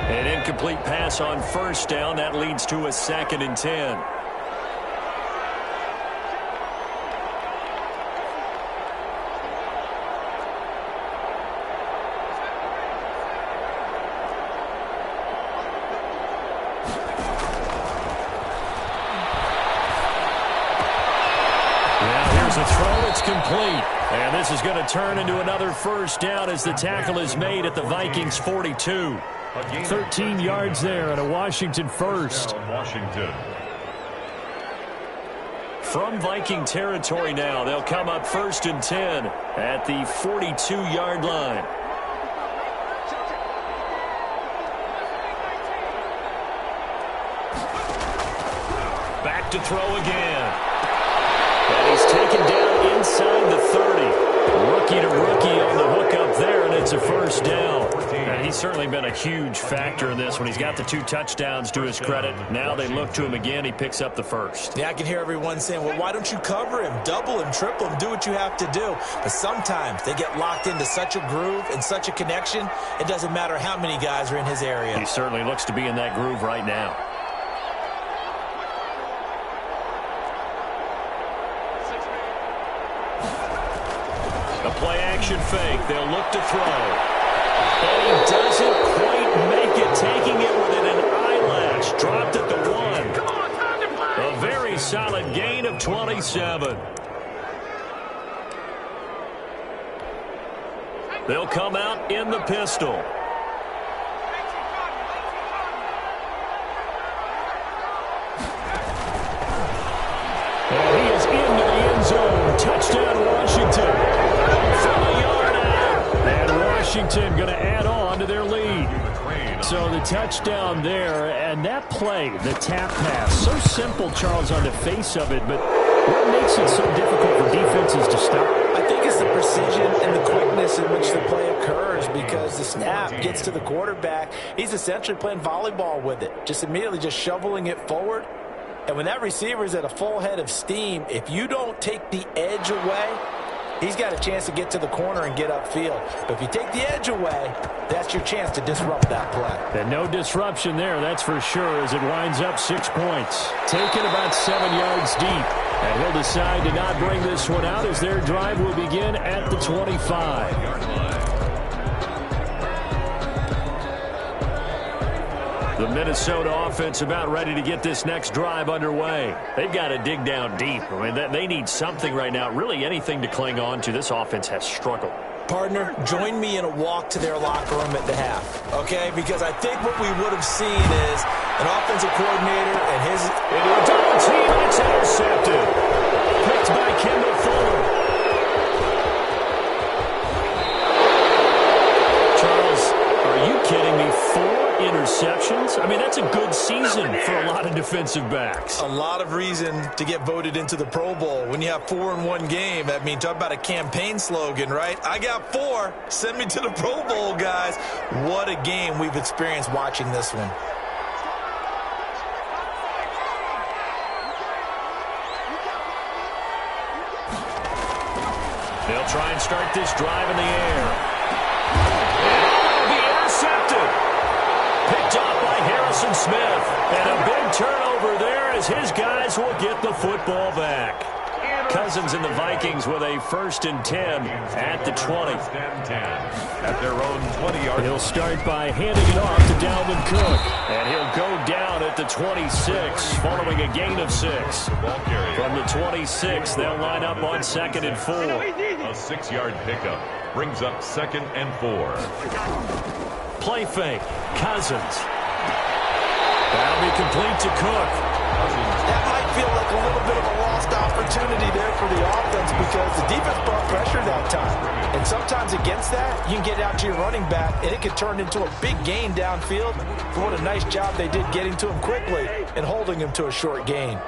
An incomplete pass on first down. That leads to a 2nd and 10. The throw, it's complete. And this is going to turn into another first down as the tackle is made at the Vikings 42. 13 yards there and a Washington first. Washington. From Viking territory now, they'll come up 1st and 10 at the 42-yard line. Back to throw again. And he's taken down inside the 30. Rookie to rookie on the hook up there, and it's a first down. And he's certainly been a huge factor in this when he's got the 2 touchdowns to his credit. Now they look to him again. He picks up the first. Yeah, I can hear everyone saying, well, why don't you cover him? Double him, triple him, do what you have to do. But sometimes they get locked into such a groove and such a connection, it doesn't matter how many guys are in his area. He certainly looks to be in that groove right now. Play-action fake. They'll look to throw. And he doesn't quite make it, taking it within an eyelash. Dropped at the 1. A very solid gain of 27. They'll come out in the pistol. And he is into the end zone. Touchdown, Washington. From a yard out. And Washington going to add on to their lead. So the touchdown there, and that play, the tap pass, so simple, Charles, on the face of it, but what makes it so difficult for defenses to stop? I think it's the precision and the quickness in which the play occurs, because the snap gets to the quarterback. He's essentially playing volleyball with it, just immediately just shoveling it forward. And when that receiver is at a full head of steam, if you don't take the edge away, he's got a chance to get to the corner and get upfield. But if you take the edge away, that's your chance to disrupt that play. And no disruption there, that's for sure, as it winds up 6 points. Taken about 7 yards deep. And he'll decide to not bring this one out as their drive will begin at the 25. The Minnesota offense about ready to get this next drive underway. They've got to dig down deep. I mean, they need something right now, really anything to cling on to. This offense has struggled. Partner, join me in a walk to their locker room at the half, okay? Because I think what we would have seen is an offensive coordinator and his... Into a double team, and it's intercepted. Picked by Kendall Fuller. Charles, are you kidding me? 4 interceptions? I mean, that's a good season for a lot of defensive backs. A lot of reason to get voted into the Pro Bowl. When you have 4 in one game, I mean, talk about a campaign slogan, right? I got 4. Send me to the Pro Bowl, guys. What a game we've experienced watching this one. They'll try and start this drive in the air. It'll be intercepted. Picked off by Harrison Smith. And a big turnover there as his guys will get the football back. Cousins and the Vikings with a 1st and 10 at the 20. At their own 20-yard. He'll start by handing it off to Dalvin Cook. And he'll go down at the 26 following a gain of 6. From the 26, they'll line up on 2nd and 4. A 6-yard pickup brings up 2nd and 4. Play fake. Cousins. That'll be complete to Cook. That might feel like a little bit of a lost opportunity there for the offense because the defense brought pressure that time. And sometimes against that, you can get out to your running back, and it could turn into a big gain downfield. But what a nice job they did getting to him quickly and holding him to a short gain.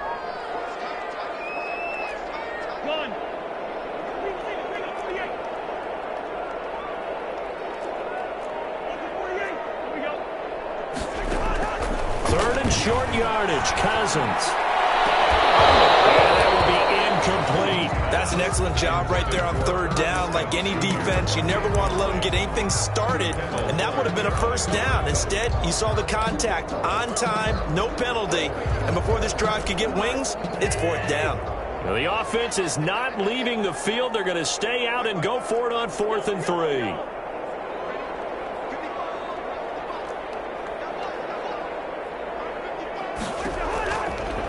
short yardage. Cousins. And that will be incomplete. That's an excellent job right there on third down. Like any defense, you never want to let them get anything started, and that would have been a first down. Instead, you saw the contact on time, no penalty, and before this drive could get wings, it's fourth down. Now, the offense is not leaving the field. They're going to stay out and go for it on 4th and 3.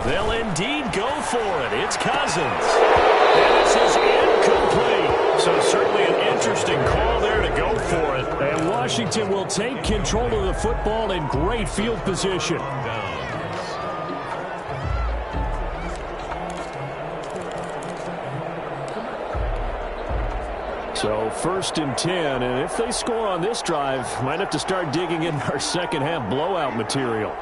They'll indeed go for it. It's Cousins. And this is incomplete. So certainly an interesting call there to go for it. And Washington will take control of the football in great field position. So 1st and 10, and if they score on this drive, might have to start digging in our second half blowout material.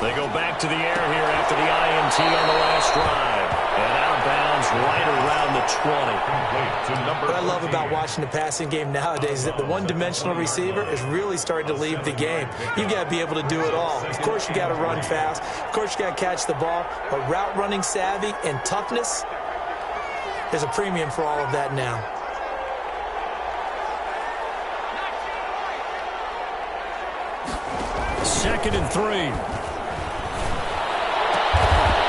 They go back to the air here after the INT on the last drive. And out of bounds right around the 20. What I love about watching the passing game nowadays is that the one-dimensional receiver is really starting to leave the game. You've got to be able to do it all. Of course, you got to run fast. Of course, you got to catch the ball. But route running savvy and toughness, there's a premium for all of that now. Second and 3.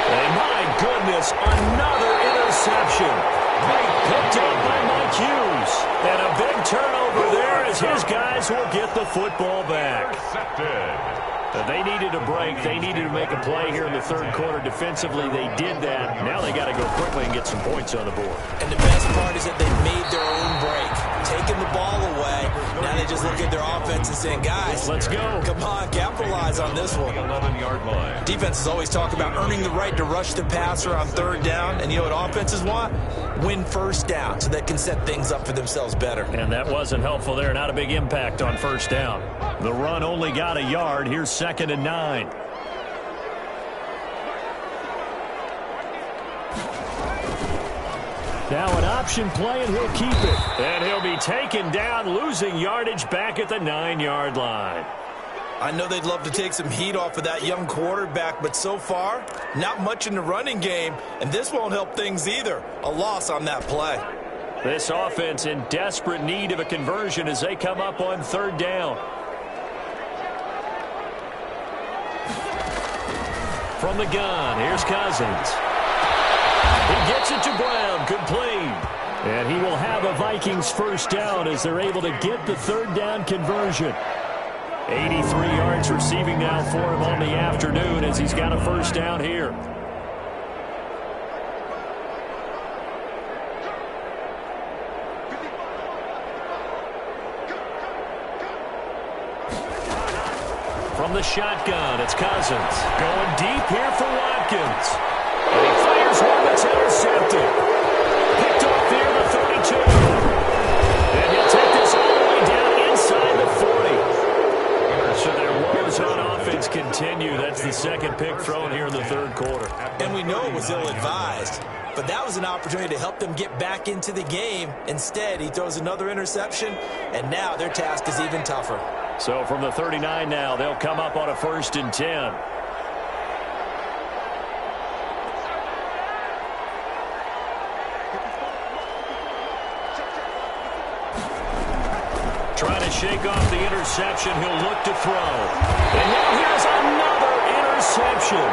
And my goodness, another interception. Picked up by Mike Hughes. And a big turnover there as his guys will get the football back. They needed a break. They needed to make a play here in the third quarter. Defensively, they did that. Now they got to go quickly and get some points on the board. And the best part is that they made their own break. Taking the ball away. Now they just look at their offense and saying, guys, let's go. Come on, capitalize on this one. 11-yard line. Defenses always talk about earning the right to rush the passer on third down. And you know what offenses want? Win first down so they can set things up for themselves better. And that wasn't helpful there. Not a big impact on first down. The run only got a yard. Here's 2nd and 9. Now an option play, and he'll keep it. And he'll be taken down, losing yardage back at the 9-yard line. I know they'd love to take some heat off of that young quarterback, but so far, not much in the running game, and this won't help things either. A loss on that play. This offense in desperate need of a conversion as they come up on third down. From the gun, here's Cousins. He gets it to Brown, complete. And he will have a Vikings first down as they're able to get the third down conversion. 83 yards receiving now for him on the afternoon as he's got a first down here. From the shotgun, it's Cousins. Going deep here for Watkins. And he fires one that's intercepted. Picked off near the 32. And he'll take this all the way down inside the 40. So their woes on offense continue. That's the second pick thrown here in the third quarter. And we know it was ill-advised, but that was an opportunity to help them get back into the game. Instead, he throws another interception, and now their task is even tougher. So from the 39 now, they'll come up on a 1st and 10. Trying to shake off the interception. He'll look to throw. And now here's another interception.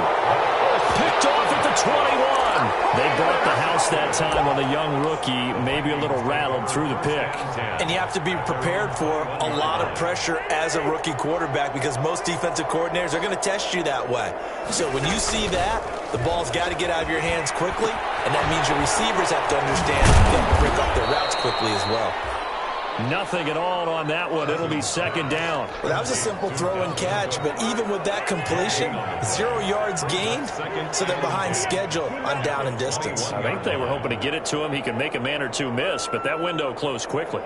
Picked off at the 21. They brought the house that time on the young rookie, maybe a little rattled through the pick. And you have to be prepared for a lot of pressure as a rookie quarterback because most defensive coordinators are going to test you that way. So when you see that, the ball's got to get out of your hands quickly, and that means your receivers have to understand they have to break up their routes quickly as well. Nothing at all on that one. It'll be second down. Well, that was a simple throw and catch, but even with that completion, 0 yards gained, so they're behind schedule on down and distance. I think they were hoping to get it to him. He could make a man or two miss, but that window closed quickly.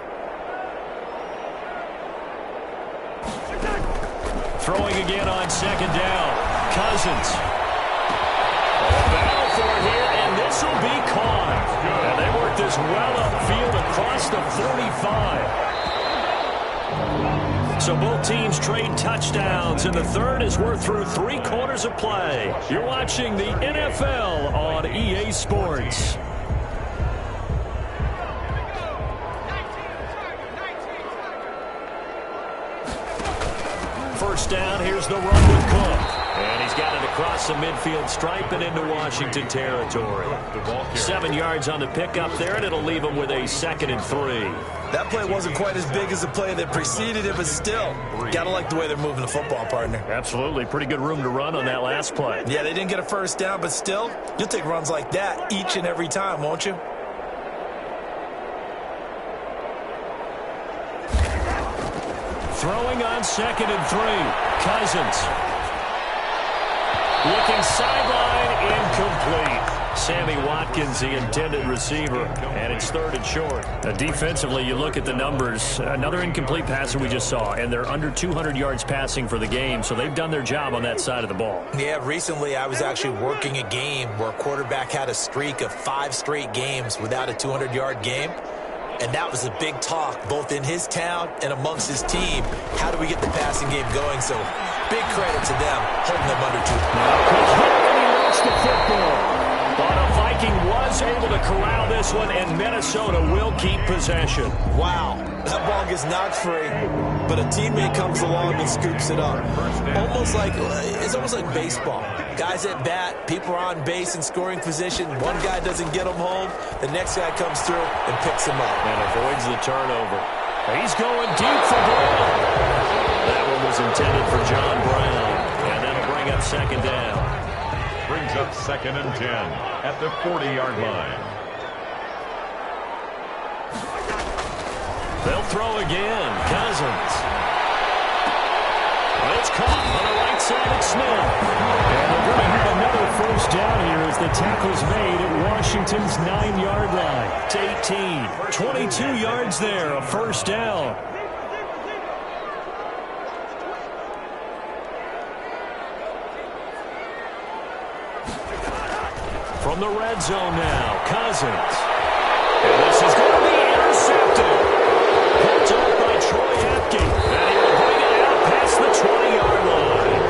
Throwing again on second down. Cousins. A battle for it here, and this will be caught. And they work this well upfield across the 45. So both teams trade touchdowns, and the third as we're through 3 quarters of play. You're watching the NFL on EA Sports. First down, here's the run with Cook. And he's got it across the midfield stripe and into Washington territory. 7 yards on the pickup there, and it'll leave him with a 2nd and 3. That play wasn't quite as big as the play that preceded it, but still, gotta like the way they're moving the football, partner. Absolutely. Pretty good room to run on that last play. Yeah, they didn't get a first down, but still, you'll take runs like that each and every time, won't you? Throwing on 2nd and 3. Cousins. Looking sideline, incomplete. Sammy Watkins, the intended receiver, and it's 3rd and short. Defensively, you look at the numbers. Another incomplete pass that we just saw, and they're under 200 yards passing for the game, so they've done their job on that side of the ball. Yeah, recently I was actually working a game where a quarterback had a streak of 5 straight games without a 200-yard game. And that was a big talk, both in his town and amongst his team. How do we get the passing game going? So, big credit to them, holding them under 2. And he lost the football. But a Viking was able to corral this one, and Minnesota will keep possession. Wow, that ball gets knocked free, but a teammate comes along and scoops it up. It's almost like baseball. Guys at bat, people are on base in scoring position. One guy doesn't get them home, the next guy comes through and picks him up. And avoids the turnover. He's going deep for Brown. That one was intended for John Brown, and that'll bring up 2nd down. Brings up 2nd and 10 at the 40-yard line. They'll throw again. Cousins. It's caught on the right side of Smith. And they're going to have another first down here as the tackle's made at Washington's 9-yard line. It's 18. 22 yards there, a first down. From the red zone now, Cousins. And this is going to be intercepted. Picked up by Troy Apke. And he will bring it out past the 20-yard line.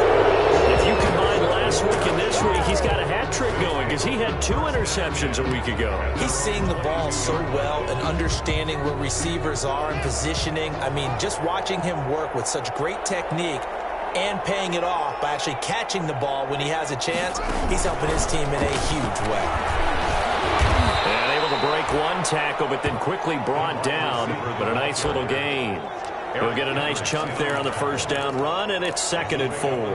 If you combine last week and this week, he's got a hat trick going because he had 2 interceptions a week ago. He's seeing the ball so well and understanding where receivers are and positioning. I mean, just watching him work with such great technique and paying it off by actually catching the ball when he has a chance, he's helping his team in a huge way. And able to break one tackle, but then quickly brought down. But a nice little gain. He'll get a nice chunk there on the first down run, and it's 2nd and 4.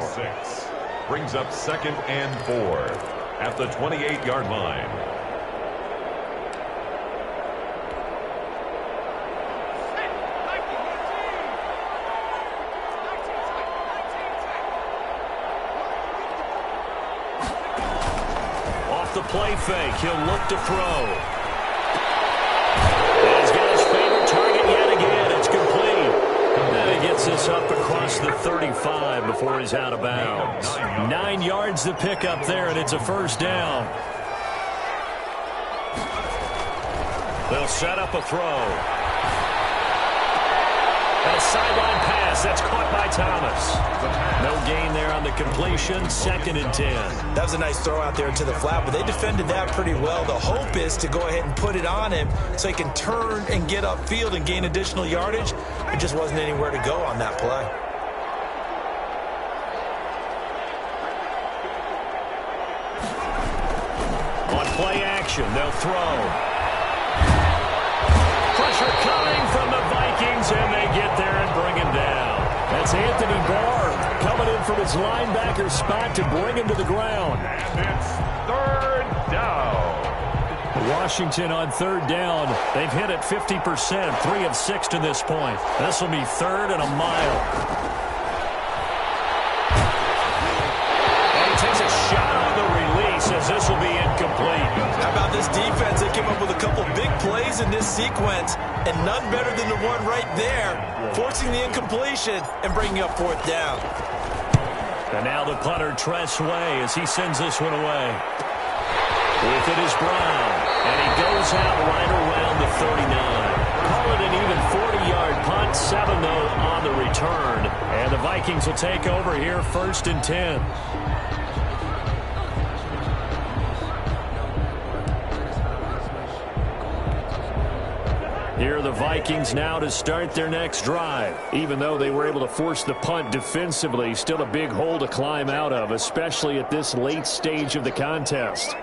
Brings up 2nd and 4 at the 28-yard line. The play fake. He'll look to throw. And he's got his favorite target yet again. It's complete. And he gets this up across the 35 before he's out of bounds. 9 yards to pick up there, and it's a first down. They'll set up a throw. And a sideline pass. That's caught by Thomas. No gain there on the completion. 2nd and 10. That was a nice throw out there to the flat, but they defended that pretty well. The hope is to go ahead and put it on him so he can turn and get upfield and gain additional yardage. There just wasn't anywhere to go on that play. On play action, they'll throw. Pressure coming from the Vikings, and they get there and bring him down. That's Anthony Barr coming in from his linebacker spot to bring him to the ground. And it's 3rd down. Washington on 3rd down. They've hit it 50%, 3 of 6 to this point. This will be 3rd and a mile. And he takes a shot on the release as this will be incomplete. How about this defense? They came up with a couple big plays in this sequence, and none better than the one right there, forcing the incompletion and bringing up 4th down. And now the punter, Tress Way, as he sends this one away. With it is Brown, and he goes out right around the 39. Call it an even 40-yard punt, 7 though on the return. And the Vikings will take over here, 1st and 10. Here are the Vikings now to start their next drive. Even though they were able to force the punt defensively, still a big hole to climb out of, especially at this late stage of the contest.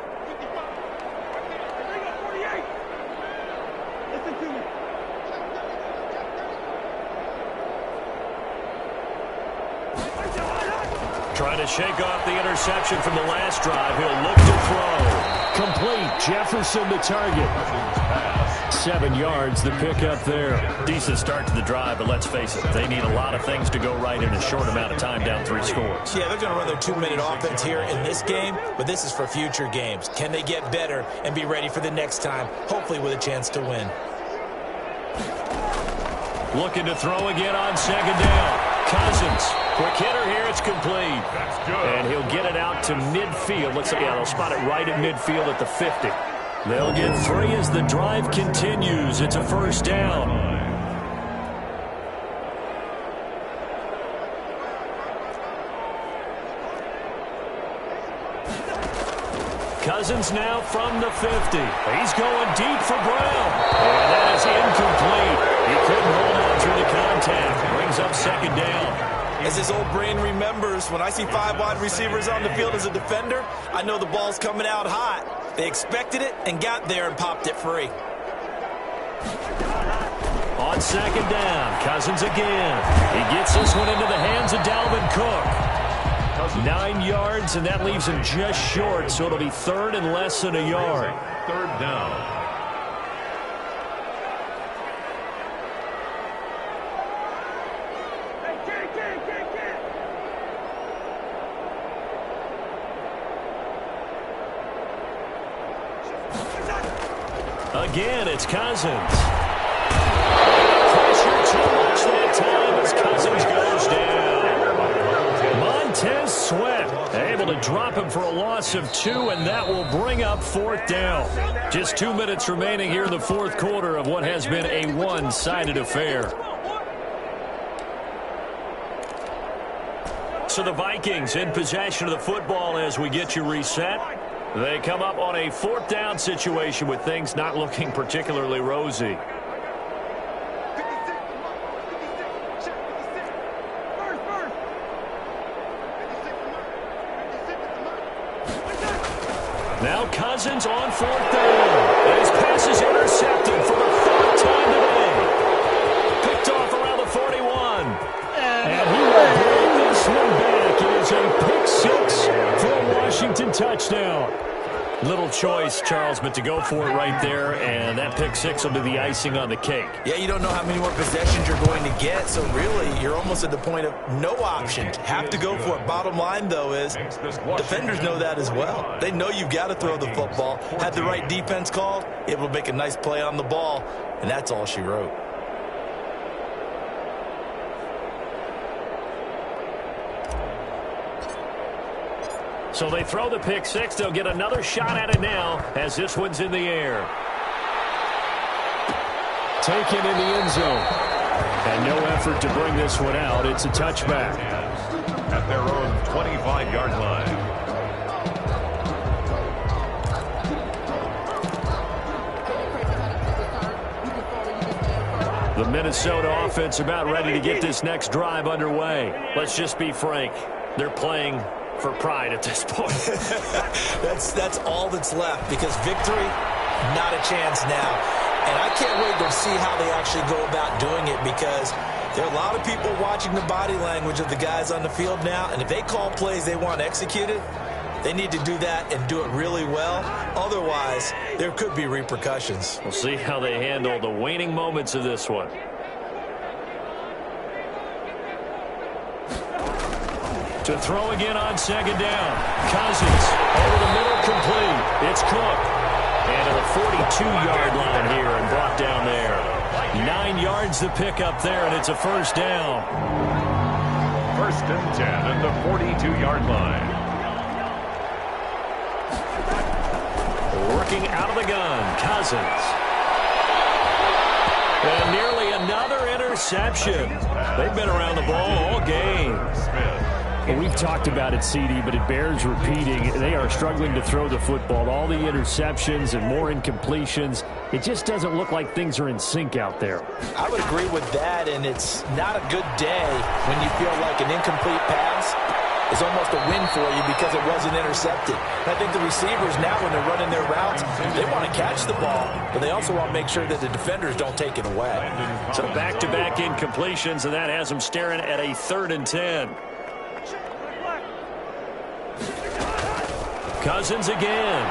Trying to shake off the interception from the last drive. He'll look to throw. Complete. Jefferson the target. 7 yards, the pickup there. Decent start to the drive, but let's face it, they need a lot of things to go right in a short amount of time, down 3 scores. Yeah, they're going to run their 2-minute offense here in this game, but this is for future games. Can they get better and be ready for the next time, hopefully with a chance to win? Looking to throw again on 2nd down. Cousins, quick hitter here, it's complete. That's good. And he'll get it out to midfield. Looks like, yeah, they'll spot it right at midfield at the 50. They'll get 3 as the drive continues. It's a 1st down. Cousins now from the 50. He's going deep for Brown. And that is incomplete. He couldn't hold on through the contact. Brings up 2nd down. As his old brain remembers, when I see 5 wide receivers on the field as a defender, I know the ball's coming out hot. They expected it and got there and popped it free. On 2nd down, Cousins again. He gets this one into the hands of Dalvin Cook. 9 yards, and that leaves him just short, so it'll be 3rd and less than a yard. 3rd down. Again, it's Cousins. Pressure too much that time as Cousins goes down. Montez Sweat able to drop him for a loss of 2, and that will bring up 4th down. Just 2 minutes remaining here in the 4th quarter of what has been a one-sided affair. So the Vikings in possession of the football as we get you reset. They come up on a 4th down situation with things not looking particularly rosy. Now Cousins on 4th down. His pass is intercepted for the 3rd time today. Picked off around the 41. And he will bring this one back. It is a pick 6 for a Washington touchdown. Little choice, Charles, but to go for it right there, and that pick 6 will be the icing on the cake. Yeah, you don't know how many more possessions you're going to get, so really you're almost at the point of no option. Have to go for it. Bottom line, though, is defenders know that as well. They know you've got to throw the football. Had the right defense called, it will make a nice play on the ball, and that's all she wrote. So they throw the pick 6. They'll get another shot at it now as this one's in the air. Taken in the end zone. And no effort to bring this one out. It's a touchback. At their own 25-yard line. The Minnesota offense about ready to get this next drive underway. Let's just be frank. They're playing for pride at this point. That's all that's left, because victory, not a chance now. And I can't wait to see how they actually go about doing it, because there are a lot of people watching the body language of the guys on the field now, and if they call plays they want executed, they need to do that and do it really well. Otherwise, there could be repercussions. We'll see how they handle the waning moments of this one. To throw again on 2nd down. Cousins over the middle, complete. It's Cook. And to the 42-yard line here and brought down there. 9 yards the pickup there, and it's a 1st down. 1st and 10 at the 42-yard line. Looking out of the gun, Cousins. And nearly another interception. They've been around the ball all game. Well, we've talked about it, CD, but it bears repeating. They are struggling to throw the football. All the interceptions and more incompletions. It just doesn't look like things are in sync out there. I would agree with that, and it's not a good day when you feel like an incomplete pass is almost a win for you because it wasn't intercepted. I think the receivers now, when they're running their routes, they want to catch the ball, but they also want to make sure that the defenders don't take it away. So back-to-back incompletions, and that has them staring at a 3rd and 10. Cousins again.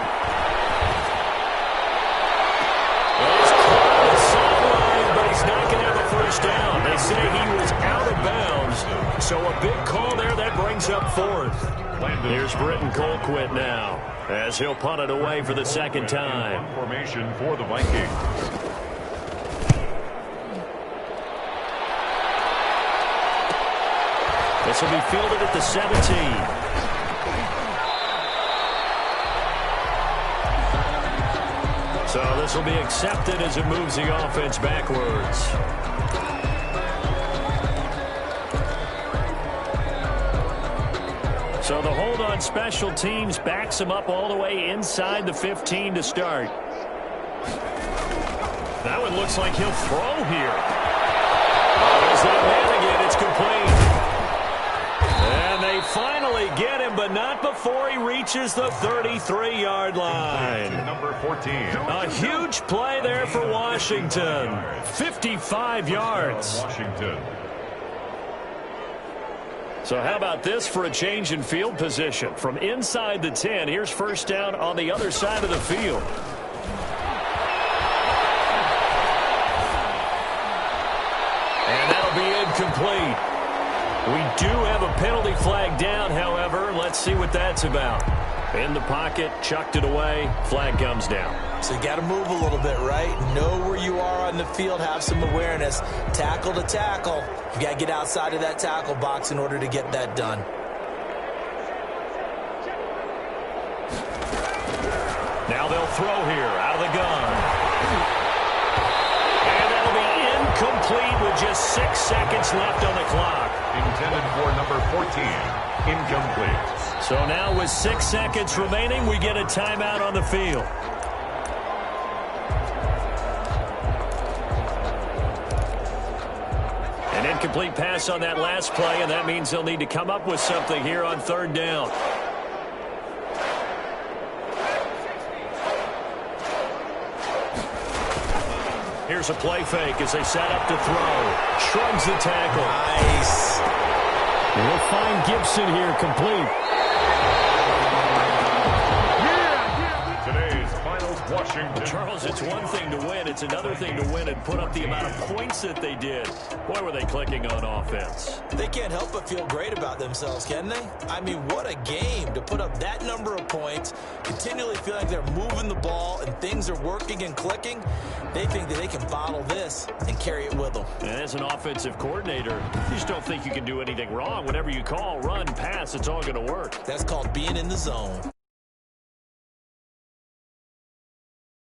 He's caught on the sideline, but he's not going to have a first down. They say he was out of bounds, so a big call there that brings up 4th. Here's Britton Colquitt now, as he'll punt it away for the 2nd time. Formation for the Vikings. This will be fielded at the 17. So this will be accepted as it moves the offense backwards. So the hold on special teams backs him up all the way inside the 15 to start. That one looks like he'll throw here. There's that man again. It's complete. And they finally get him, but not before he reaches the 33-yard line. Number 14. A huge play there for Washington. 55 yards. Washington. So how about this for a change in field position? From inside the 10, here's first down on the other side of the field. And that'll be incomplete. We do have a penalty flag down, however. Let's see what that's about. In the pocket, chucked it away, flag comes down. So you got to move a little bit, right? Know where you are on the field, have some awareness. Tackle to tackle. You got to get outside of that tackle box in order to get that done. Now they'll throw here, out of the gun. And that'll be incomplete with just 6 seconds left on the clock. Intended for number 14. Incomplete. So now with 6 seconds remaining, we get a timeout on the field. An incomplete pass on that last play, and that means they'll need to come up with something here on 3rd down. Here's a play fake as they set up to throw. Shrugs the tackle. Nice. We'll find Gibson here complete. Today's finals, Washington. Charles, it's one thing to win. It's another thing to win and put up the amount of points that they did. Boy, were they clicking on offense. They can't help but feel great about themselves, can they? I mean, what a game to put up that number of points, continually feel like they're moving the ball and things are working and clicking. They think that they can bottle this and carry it with them. And as an offensive coordinator, you just don't think you can do anything wrong. Whatever you call, run, pass, it's all going to work. That's called being in the zone.